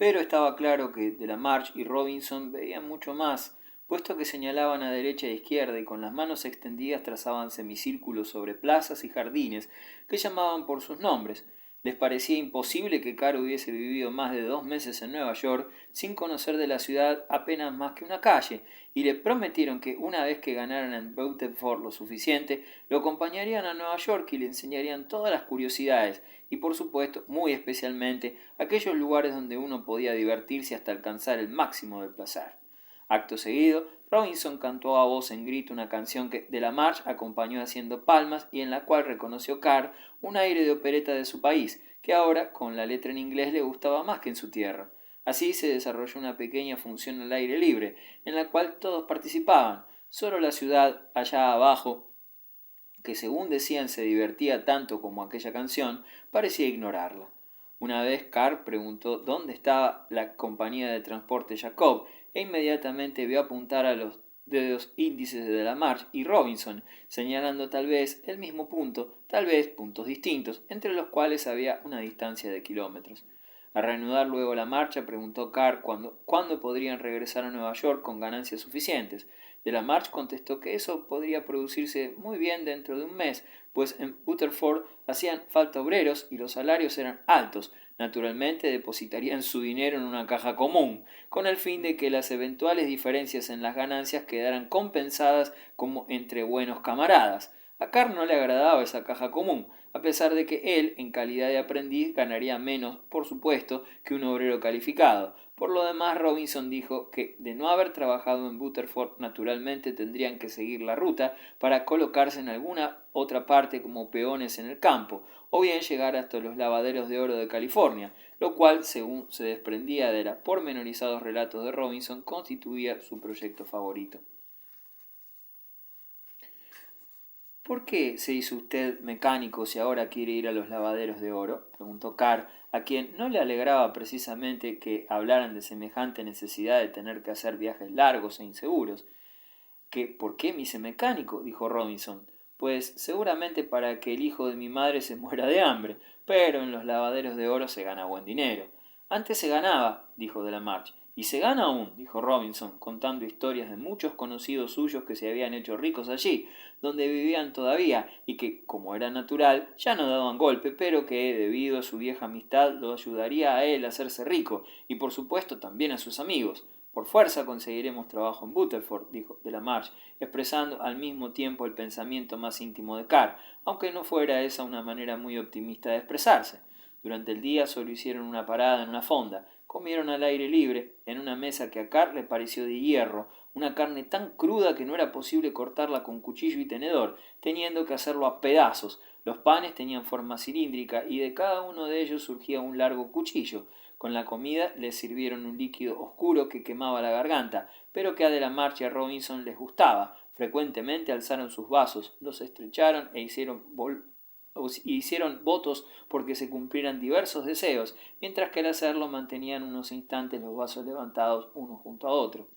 pero estaba claro que de la March y Robinson veían mucho más, puesto que señalaban a derecha e izquierda y con las manos extendidas trazaban semicírculos sobre plazas y jardines que llamaban por sus nombres. Les parecía imposible que Carr hubiese vivido más de 2 meses en Nueva York sin conocer de la ciudad apenas más que una calle, y le prometieron que una vez que ganaran en Rutherford lo suficiente, lo acompañarían a Nueva York y le enseñarían todas las curiosidades, y por supuesto, muy especialmente, aquellos lugares donde uno podía divertirse hasta alcanzar el máximo del placer. Acto seguido, Robinson cantó a voz en grito una canción que de la March acompañó haciendo palmas y en la cual reconoció Carr un aire de opereta de su país, que ahora, con la letra en inglés, le gustaba más que en su tierra. Así se desarrolló una pequeña función al aire libre, en la cual todos participaban. Solo la ciudad, allá abajo, que según decían se divertía tanto como aquella canción, parecía ignorarla. Una vez Carr preguntó dónde estaba la compañía de transporte Jacob, e inmediatamente vio apuntar a los dedos índices de la March y Robinson, señalando tal vez el mismo punto, tal vez puntos distintos, entre los cuales había una distancia de kilómetros. Al reanudar luego la marcha, preguntó Carr cuándo podrían regresar a Nueva York con ganancias suficientes. De la March contestó que eso podría producirse muy bien dentro de un mes, pues en Rutherford hacían falta obreros y los salarios eran altos. Naturalmente depositarían su dinero en una caja común, con el fin de que las eventuales diferencias en las ganancias quedaran compensadas como entre buenos camaradas. A Carr no le agradaba esa caja común, a pesar de que él, en calidad de aprendiz, ganaría menos, por supuesto, que un obrero calificado. Por lo demás, Robinson dijo que, de no haber trabajado en Rutherford, naturalmente tendrían que seguir la ruta para colocarse en alguna otra parte como peones en el campo, o bien llegar hasta los lavaderos de oro de California, lo cual, según se desprendía de los pormenorizados relatos de Robinson, constituía su proyecto favorito. ¿Por qué se hizo usted mecánico si ahora quiere ir a los lavaderos de oro?, preguntó Carr, a quien no le alegraba precisamente que hablaran de semejante necesidad de tener que hacer viajes largos e inseguros. ¿Por qué me hice mecánico?, dijo Robinson. Pues seguramente para que el hijo de mi madre se muera de hambre, pero en los lavaderos de oro se gana buen dinero. Antes se ganaba, dijo Delamarche, y se gana aún, dijo Robinson, contando historias de muchos conocidos suyos que se habían hecho ricos allí, donde vivían todavía, y que, como era natural, ya no daban golpe, pero que, debido a su vieja amistad, lo ayudaría a él a hacerse rico, y por supuesto también a sus amigos. Por fuerza conseguiremos trabajo en Rutherford, dijo Delamarche, expresando al mismo tiempo el pensamiento más íntimo de Carr, aunque no fuera esa una manera muy optimista de expresarse. Durante el día solo hicieron una parada en una fonda, comieron al aire libre, en una mesa que a Carr le pareció de hierro, una carne tan cruda que no era posible cortarla con cuchillo y tenedor, teniendo que hacerlo a pedazos. Los panes tenían forma cilíndrica y de cada uno de ellos surgía un largo cuchillo. Con la comida les sirvieron un líquido oscuro que quemaba la garganta, pero que a Delamarche y a Robinson les gustaba. Frecuentemente alzaron sus vasos, los estrecharon e hicieron votos porque se cumplieran diversos deseos, mientras que al hacerlo mantenían unos instantes los vasos levantados uno junto a otro.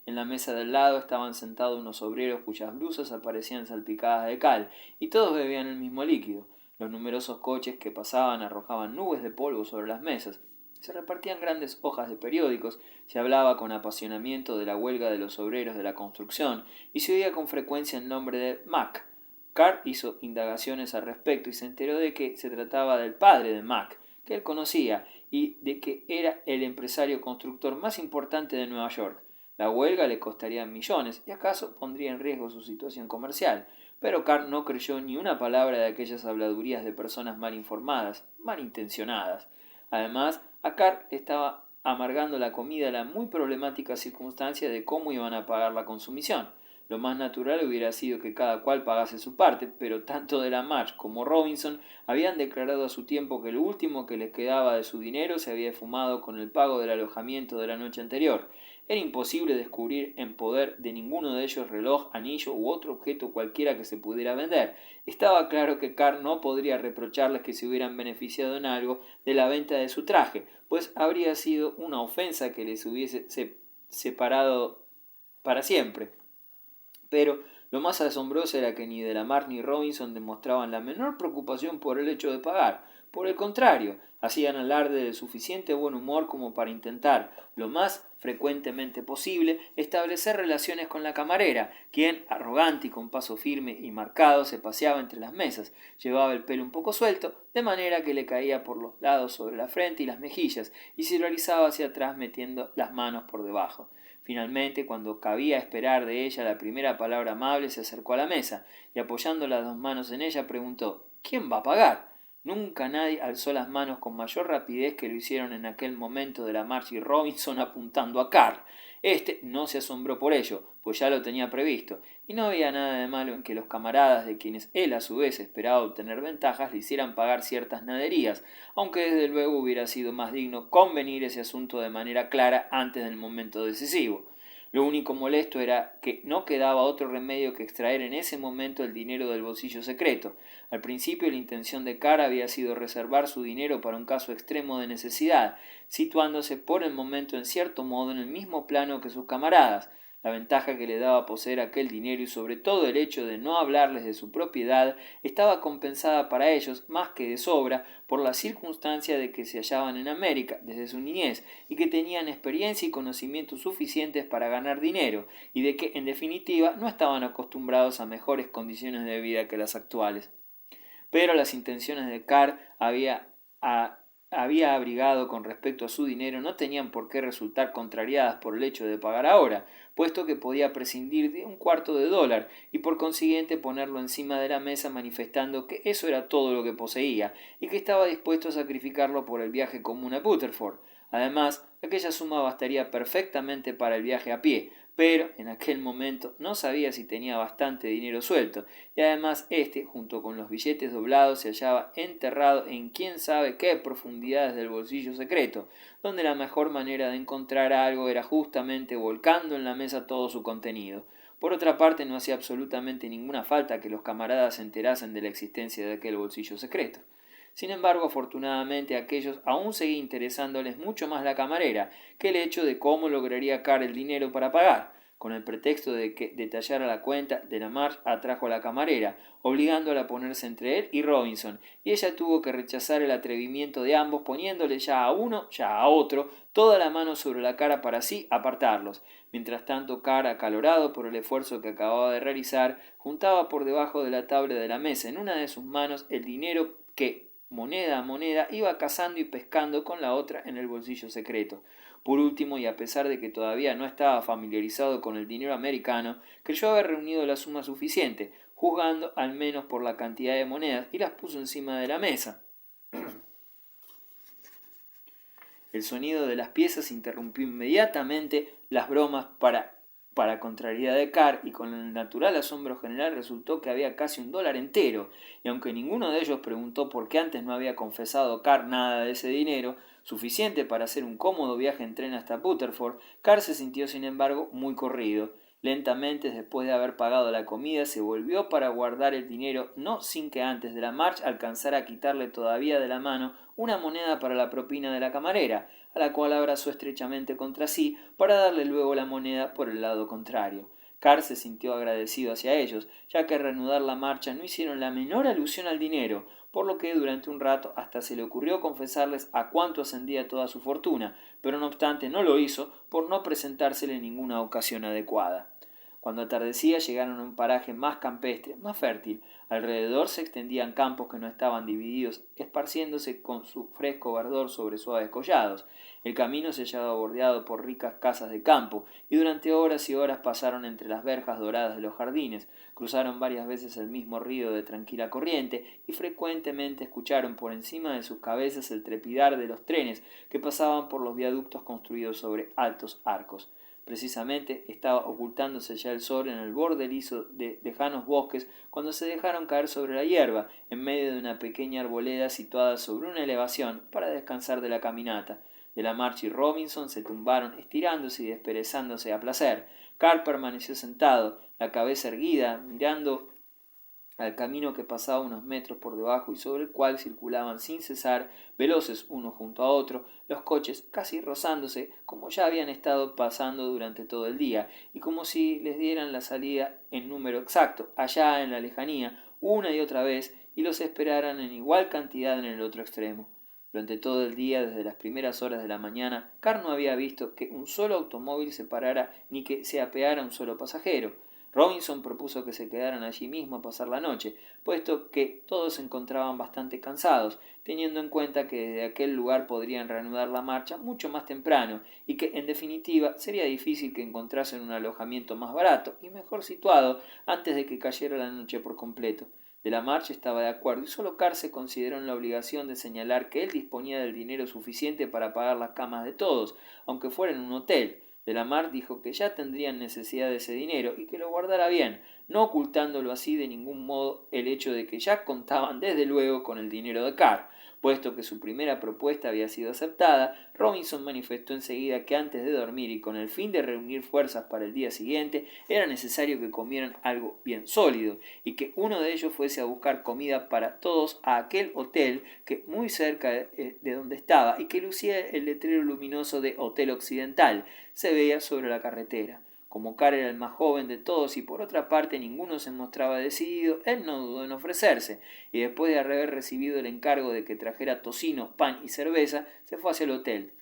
En la mesa del lado estaban sentados unos obreros cuyas blusas aparecían salpicadas de cal, y todos bebían el mismo líquido. Los numerosos coches que pasaban arrojaban nubes de polvo sobre las mesas. Se repartían grandes hojas de periódicos, se hablaba con apasionamiento de la huelga de los obreros de la construcción, y se oía con frecuencia el nombre de Mack. Carr hizo indagaciones al respecto y se enteró de que se trataba del padre de Mack, que él conocía, y de que era el empresario constructor más importante de Nueva York. La huelga le costaría millones y acaso pondría en riesgo su situación comercial, pero Carr no creyó ni una palabra de aquellas habladurías de personas mal informadas, mal intencionadas. Además, a Carr estaba amargando la comida la muy problemática circunstancia de cómo iban a pagar la consumición. Lo más natural hubiera sido que cada cual pagase su parte, pero tanto Delamarche como Robinson habían declarado a su tiempo que lo último que les quedaba de su dinero se había fumado con el pago del alojamiento de la noche anterior. Era imposible descubrir en poder de ninguno de ellos reloj, anillo u otro objeto cualquiera que se pudiera vender. Estaba claro que Carr no podría reprocharles que se hubieran beneficiado en algo de la venta de su traje, pues habría sido una ofensa que les hubiese separado para siempre. Pero lo más asombroso era que ni Delamarche ni Robinson demostraban la menor preocupación por el hecho de pagar, Por el contrario, hacían alarde de suficiente buen humor como para intentar, lo más frecuentemente posible, establecer relaciones con la camarera, quien, arrogante y con paso firme y marcado, se paseaba entre las mesas, llevaba el pelo un poco suelto, de manera que le caía por los lados sobre la frente y las mejillas, y se lo alisaba hacia atrás metiendo las manos por debajo. Finalmente, cuando cabía esperar de ella la primera palabra amable, se acercó a la mesa, y apoyando las dos manos en ella, preguntó «¿Quién va a pagar?». Nunca nadie alzó las manos con mayor rapidez que lo hicieron en aquel momento de la March y Robinson apuntando a Carr. Este no se asombró por ello, pues ya lo tenía previsto, y no había nada de malo en que los camaradas de quienes él a su vez esperaba obtener ventajas le hicieran pagar ciertas naderías, aunque desde luego hubiera sido más digno convenir ese asunto de manera clara antes del momento decisivo. Lo único molesto era que no quedaba otro remedio que extraer en ese momento el dinero del bolsillo secreto. Al principio la intención de Carr había sido reservar su dinero para un caso extremo de necesidad, situándose por el momento en cierto modo en el mismo plano que sus camaradas. La ventaja que le daba poseer aquel dinero y sobre todo el hecho de no hablarles de su propiedad estaba compensada para ellos más que de sobra por la circunstancia de que se hallaban en América desde su niñez y que tenían experiencia y conocimientos suficientes para ganar dinero y de que en definitiva no estaban acostumbrados a mejores condiciones de vida que las actuales. Pero las intenciones de Carr había abrigado con respecto a su dinero no tenían por qué resultar contrariadas por el hecho de pagar ahora, puesto que podía prescindir de $1/4 y por consiguiente ponerlo encima de la mesa manifestando que eso era todo lo que poseía y que estaba dispuesto a sacrificarlo por el viaje común a Butterford. Además, aquella suma bastaría perfectamente para el viaje a pie, pero en aquel momento no sabía si tenía bastante dinero suelto, y además éste, junto con los billetes doblados, se hallaba enterrado en quién sabe qué profundidades del bolsillo secreto, donde la mejor manera de encontrar algo era justamente volcando en la mesa todo su contenido. Por otra parte, no hacía absolutamente ninguna falta que los camaradas se enterasen de la existencia de aquel bolsillo secreto. Sin embargo, afortunadamente, a aquellos aún seguía interesándoles mucho más la camarera que el hecho de cómo lograría Carr el dinero para pagar. Con el pretexto de que detallara la cuenta de la March, atrajo a la camarera, obligándola a ponerse entre él y Robinson, y ella tuvo que rechazar el atrevimiento de ambos, poniéndole ya a uno, ya a otro, toda la mano sobre la cara para así apartarlos. Mientras tanto, Carr, acalorado por el esfuerzo que acababa de realizar, juntaba por debajo de la tabla de la mesa en una de sus manos el dinero que, moneda a moneda, iba cazando y pescando con la otra en el bolsillo secreto. Por último, y a pesar de que todavía no estaba familiarizado con el dinero americano, creyó haber reunido la suma suficiente, juzgando al menos por la cantidad de monedas, y las puso encima de la mesa. El sonido de las piezas interrumpió inmediatamente las bromas para contrariedad de Carr, y con el natural asombro general resultó que había casi $1 entero, y aunque ninguno de ellos preguntó por qué antes no había confesado Carr nada de ese dinero, suficiente para hacer un cómodo viaje en tren hasta Butterford, Carr se sintió sin embargo muy corrido. Lentamente, después de haber pagado la comida, se volvió para guardar el dinero, no sin que antes de la marcha alcanzara a quitarle todavía de la mano una moneda para la propina de la camarera, a la cual abrazó estrechamente contra sí para darle luego la moneda por el lado contrario. Carr se sintió agradecido hacia ellos, ya que al reanudar la marcha no hicieron la menor alusión al dinero, por lo que durante un rato hasta se le ocurrió confesarles a cuánto ascendía toda su fortuna, pero no obstante no lo hizo por no presentársele ninguna ocasión adecuada. Cuando atardecía llegaron a un paraje más campestre, más fértil. Alrededor se extendían campos que no estaban divididos, esparciéndose con su fresco verdor sobre suaves collados. El camino se hallaba bordeado por ricas casas de campo, y durante horas y horas pasaron entre las verjas doradas de los jardines, cruzaron varias veces el mismo río de tranquila corriente, y frecuentemente escucharon por encima de sus cabezas el trepidar de los trenes que pasaban por los viaductos construidos sobre altos arcos. Precisamente estaba ocultándose ya el sol en el borde liso de lejanos bosques cuando se dejaron caer sobre la hierba, en medio de una pequeña arboleda situada sobre una elevación, para descansar de la caminata. De la March y Robinson se tumbaron, estirándose y desperezándose a placer. Carr permaneció sentado, la cabeza erguida, mirando al camino que pasaba unos metros por debajo y sobre el cual circulaban sin cesar, veloces uno junto a otro, los coches casi rozándose como ya habían estado pasando durante todo el día, y como si les dieran la salida en número exacto, allá en la lejanía, una y otra vez, y los esperaran en igual cantidad en el otro extremo. Durante todo el día, desde las primeras horas de la mañana, Carr no había visto que un solo automóvil se parara ni que se apeara un solo pasajero. Robinson propuso que se quedaran allí mismo a pasar la noche, puesto que todos se encontraban bastante cansados, teniendo en cuenta que desde aquel lugar podrían reanudar la marcha mucho más temprano y que, en definitiva, sería difícil que encontrasen un alojamiento más barato y mejor situado antes de que cayera la noche por completo. De la March estaba de acuerdo y solo Carr se consideró en la obligación de señalar que él disponía del dinero suficiente para pagar las camas de todos, aunque fuera en un hotel. De la March dijo que ya tendrían necesidad de ese dinero y que lo guardara bien, no ocultándolo así de ningún modo el hecho de que ya contaban desde luego con el dinero de Carr. Puesto que su primera propuesta había sido aceptada, Robinson manifestó enseguida que antes de dormir y con el fin de reunir fuerzas para el día siguiente, era necesario que comieran algo bien sólido, y que uno de ellos fuese a buscar comida para todos a aquel hotel que muy cerca de donde estaba y que lucía el letrero luminoso de Hotel Occidental, se veía sobre la carretera. Como Carr era el más joven de todos y por otra parte ninguno se mostraba decidido, él no dudó en ofrecerse, y después de haber recibido el encargo de que trajera tocino, pan y cerveza, se fue hacia el hotel.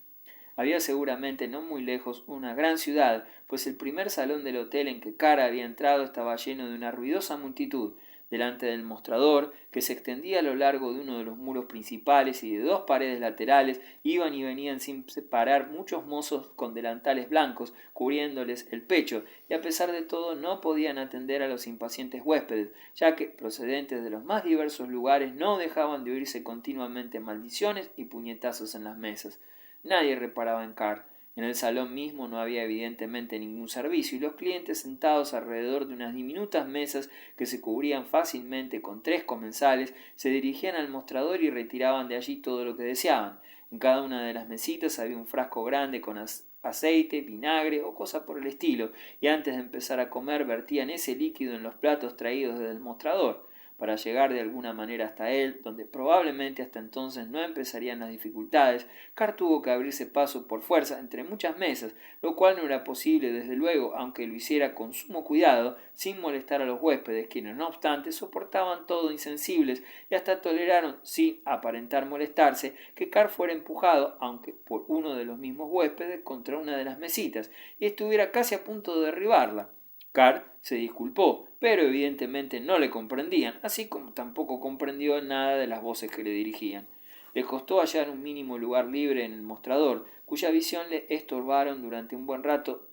Había seguramente no muy lejos una gran ciudad, pues el primer salón del hotel en que Carr había entrado estaba lleno de una ruidosa multitud. Delante del mostrador, que se extendía a lo largo de uno de los muros principales y de dos paredes laterales, iban y venían sin parar muchos mozos con delantales blancos cubriéndoles el pecho, y a pesar de todo no podían atender a los impacientes huéspedes, ya que, procedentes de los más diversos lugares, no dejaban de oírse continuamente maldiciones y puñetazos en las mesas. Nadie reparaba en Carr. En el salón mismo no había evidentemente ningún servicio, y los clientes sentados alrededor de unas diminutas mesas que se cubrían fácilmente con 3 comensales se dirigían al mostrador y retiraban de allí todo lo que deseaban. En cada una de las mesitas había un frasco grande con aceite, vinagre o cosa por el estilo, y antes de empezar a comer vertían ese líquido en los platos traídos desde el mostrador. Para llegar de alguna manera hasta él, donde probablemente hasta entonces no empezarían las dificultades, Carr tuvo que abrirse paso por fuerza entre muchas mesas, lo cual no era posible desde luego, aunque lo hiciera con sumo cuidado, sin molestar a los huéspedes, quienes no obstante soportaban todo insensibles y hasta toleraron, sin aparentar molestarse, que Carr fuera empujado, aunque por uno de los mismos huéspedes, contra una de las mesitas, y estuviera casi a punto de derribarla. Carr se disculpó, pero evidentemente no le comprendían, así como tampoco comprendió nada de las voces que le dirigían. Le costó hallar un mínimo lugar libre en el mostrador, cuya visión le estorbaron durante un buen rato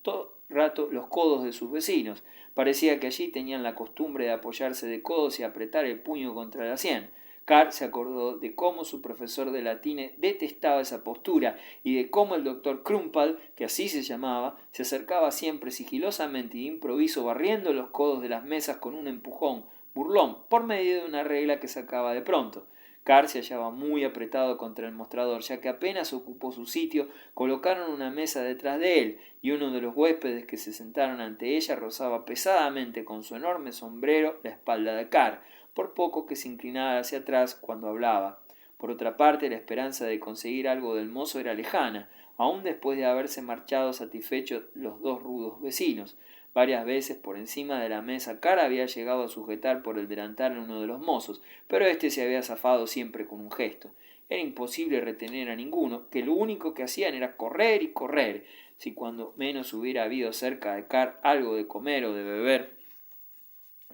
los codos de sus vecinos. Parecía que allí tenían la costumbre de apoyarse de codos y apretar el puño contra la sien. Carr se acordó de cómo su profesor de latín detestaba esa postura y de cómo el doctor Crumpal, que así se llamaba, se acercaba siempre sigilosamente y de improviso barriendo los codos de las mesas con un empujón burlón por medio de una regla que sacaba de pronto. Carr se hallaba muy apretado contra el mostrador, ya que apenas ocupó su sitio, colocaron una mesa detrás de él, y uno de los huéspedes que se sentaron ante ella rozaba pesadamente con su enorme sombrero la espalda de Carr, por poco que se inclinara hacia atrás cuando hablaba. Por otra parte, la esperanza de conseguir algo del mozo era lejana, aun después de haberse marchado satisfechos los 2 rudos vecinos. Varias veces por encima de la mesa Carr había llegado a sujetar por el delantal a uno de los mozos, pero éste se había zafado siempre con un gesto. Era imposible retener a ninguno, que lo único que hacían era correr y correr. Si cuando menos hubiera habido cerca de Carr algo de comer o de beber,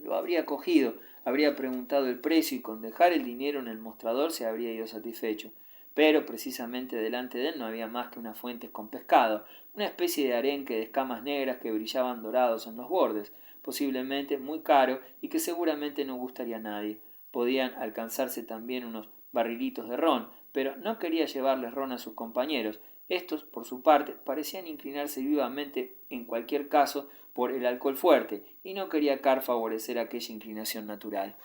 lo habría cogido, habría preguntado el precio y con dejar el dinero en el mostrador se habría ido satisfecho. Pero precisamente delante de él no había más que unas fuentes con pescado, una especie de arenque de escamas negras que brillaban dorados en los bordes, posiblemente muy caro y que seguramente no gustaría a nadie. Podían alcanzarse también unos barrilitos de ron, pero no quería llevarles ron a sus compañeros. Estos, por su parte, parecían inclinarse vivamente, en cualquier caso, por el alcohol fuerte, y no quería Carr favorecer aquella inclinación natural.